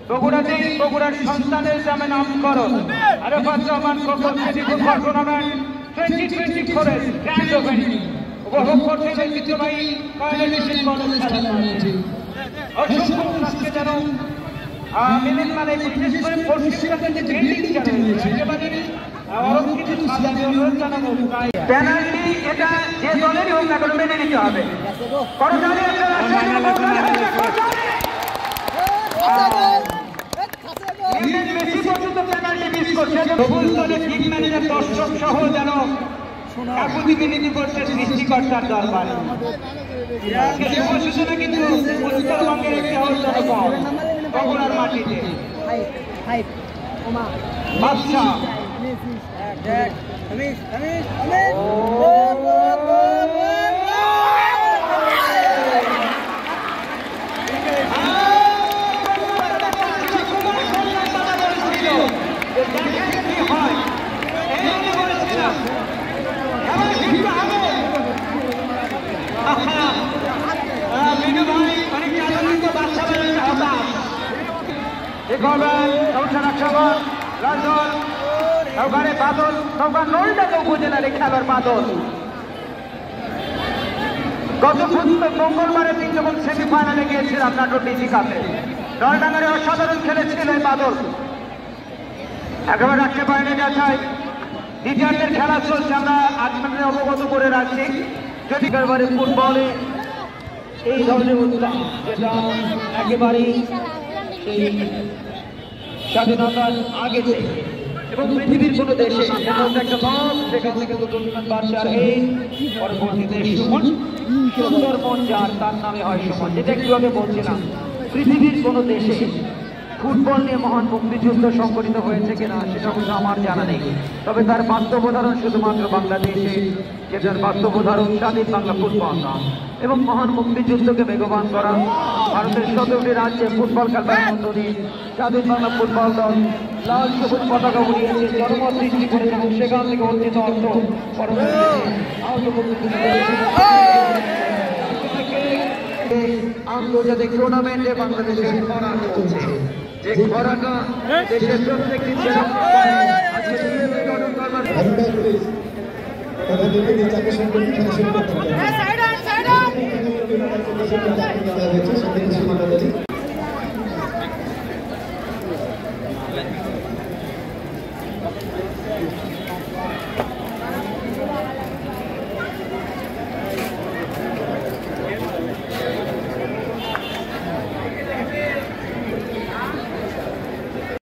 বগুড়াতে বগুড়ার সন্তানের নামে নামকরণ Arafat Rahman Khokon city football tournament 2024 এর গ্র্যান্ড ওপেনিং উপভোগ করতে ঐতিহ্যবাহী কয়লাশির কলেজ খেলাটি। অসংখ্য আজকে যেন মিলন মানে বিশেষ করে পশ্চিমবঙ্গের যে বিল্ডিংটা রয়েছে একেবারে অরক্ষিত সাজানো অনুরোধ জানাবো। পেনাল্টি এটা যে দলেরই হোক না কেন মেনে নিতে হবে। করতালি মেসি পর্যন্ত পেনাল্টি মিস করছে। প্রবল দলে টিম ম্যানেজার দর্শক সহ যেন কাকুতি বিনীতি করছে সৃষ্টিকর্তার দরবারে। সূচনা কিন্তু উত্তরবঙ্গের একটি আলোচনা পর বগুড়ার মাটিতে বাদশা খেলার বাদল গত মঙ্গলবারের দিন যখন সেমিফাইনালে গিয়েছিলাম নাটোর ডিসি কাপে নলডাঙ্গারে অসাধারণ খেলেছিল এই বাদল। একেবারে রাখতে পারেনি দেখায় দ্বিতীয়ার্ধের খেলা চলছে, আমরা আপনাদের অবগত করে রাখছি। যদি একেবারে ফুটবলে এই ধরনের উদ্যোগ যেটা একেবারেই সেই স্বাধীনতার আগে থেকে এবং পৃথিবীর কোন দেশে একটা ভাব সেখান থেকে পরবর্তীতে সুমন সুন্দরবন যার তার নামে হয় সুমন, যেটা একটু আগে বলছিলাম। পৃথিবীর কোন দেশে ফুটবল নিয়ে মহান মুক্তিযুদ্ধ সংঘটিত হয়েছে কিনা সেটা কিন্তু আমার জানা নেই, তবে তার বাস্তব উদাহরণ শুধুমাত্র বাংলাদেশে, যেটার বাস্তব উদাহরণ স্বাধীন বাংলা ফুটবল দল এবং মহান মুক্তিযুদ্ধকে বেগবান করা ভারতের 17টি রাজ্যে ফুটবল খেলার মধ্য দিয়ে স্বাধীন বাংলা ফুটবল দল লাল সবুজ পতাকা উড়িয়েছে, চরম সৃষ্টি করেছে এবং সেখান থেকে অর্জিত অর্থ আন্তর্জাতিক টুর্নামেন্টে বাংলাদেশের খরা চলছে। যে খরাটা দেশের প্রত্যেকটি জেলা